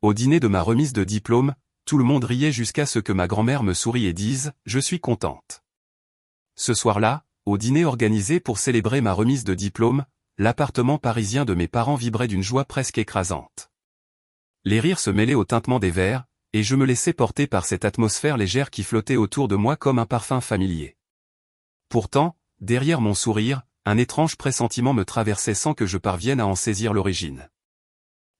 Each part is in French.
Au dîner de ma remise de diplôme, tout le monde riait jusqu'à ce que ma grand-mère me sourie et dise « Je suis contente ». Ce soir-là, au dîner organisé pour célébrer ma remise de diplôme, l'appartement parisien de mes parents vibrait d'une joie presque écrasante. Les rires se mêlaient au tintement des verres, et je me laissais porter par cette atmosphère légère qui flottait autour de moi comme un parfum familier. Pourtant, derrière mon sourire, un étrange pressentiment me traversait sans que je parvienne à en saisir l'origine.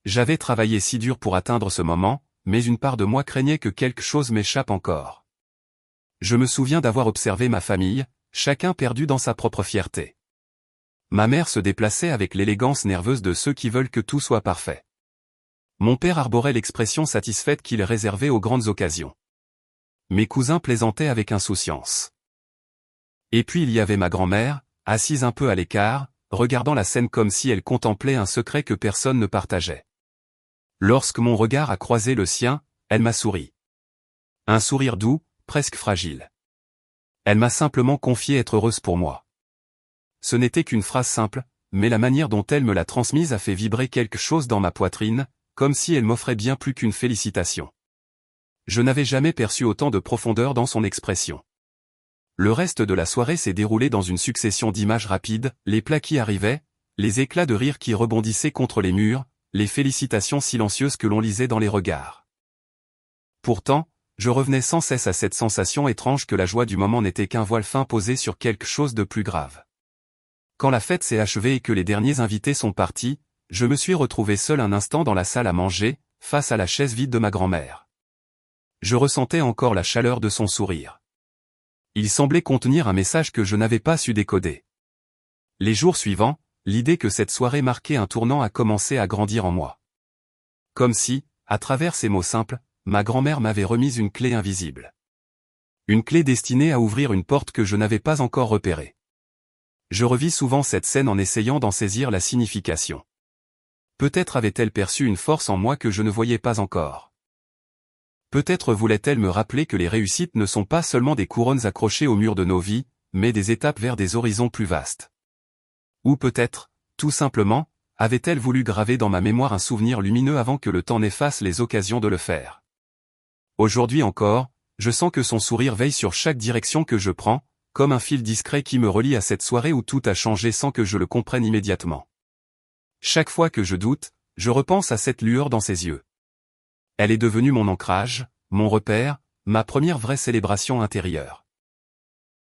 J'avais travaillé si dur pour atteindre ce moment, mais une part de moi craignait que quelque chose m'échappe encore. Je me souviens d'avoir observé ma famille, chacun perdu dans sa propre fierté. Ma mère se déplaçait avec l'élégance nerveuse de ceux qui veulent que tout soit parfait. Mon père arborait l'expression satisfaite qu'il réservait aux grandes occasions. Mes cousins plaisantaient avec insouciance. Et puis il y avait ma grand-mère, assise un peu à l'écart, regardant la scène comme si elle contemplait un secret que personne ne partageait. Lorsque mon regard a croisé le sien, elle m'a souri. Un sourire doux, presque fragile. Elle m'a simplement confié être heureuse pour moi. Ce n'était qu'une phrase simple, mais la manière dont elle me l'a transmise a fait vibrer quelque chose dans ma poitrine, comme si elle m'offrait bien plus qu'une félicitation. Je n'avais jamais perçu autant de profondeur dans son expression. Le reste de la soirée s'est déroulé dans une succession d'images rapides, les plats qui arrivaient, les éclats de rire qui rebondissaient contre les murs, les félicitations silencieuses que l'on lisait dans les regards. Pourtant, je revenais sans cesse à cette sensation étrange que la joie du moment n'était qu'un voile fin posé sur quelque chose de plus grave. Quand la fête s'est achevée et que les derniers invités sont partis, je me suis retrouvé seul un instant dans la salle à manger, face à la chaise vide de ma grand-mère. Je ressentais encore la chaleur de son sourire. Il semblait contenir un message que je n'avais pas su décoder. Les jours suivants, l'idée que cette soirée marquait un tournant a commencé à grandir en moi. Comme si, à travers ces mots simples, ma grand-mère m'avait remis une clé invisible. Une clé destinée à ouvrir une porte que je n'avais pas encore repérée. Je revis souvent cette scène en essayant d'en saisir la signification. Peut-être avait-elle perçu une force en moi que je ne voyais pas encore. Peut-être voulait-elle me rappeler que les réussites ne sont pas seulement des couronnes accrochées au mur de nos vies, mais des étapes vers des horizons plus vastes. Ou peut-être, tout simplement, avait-elle voulu graver dans ma mémoire un souvenir lumineux avant que le temps n'efface les occasions de le faire. Aujourd'hui encore, je sens que son sourire veille sur chaque direction que je prends, comme un fil discret qui me relie à cette soirée où tout a changé sans que je le comprenne immédiatement. Chaque fois que je doute, je repense à cette lueur dans ses yeux. Elle est devenue mon ancrage, mon repère, ma première vraie célébration intérieure.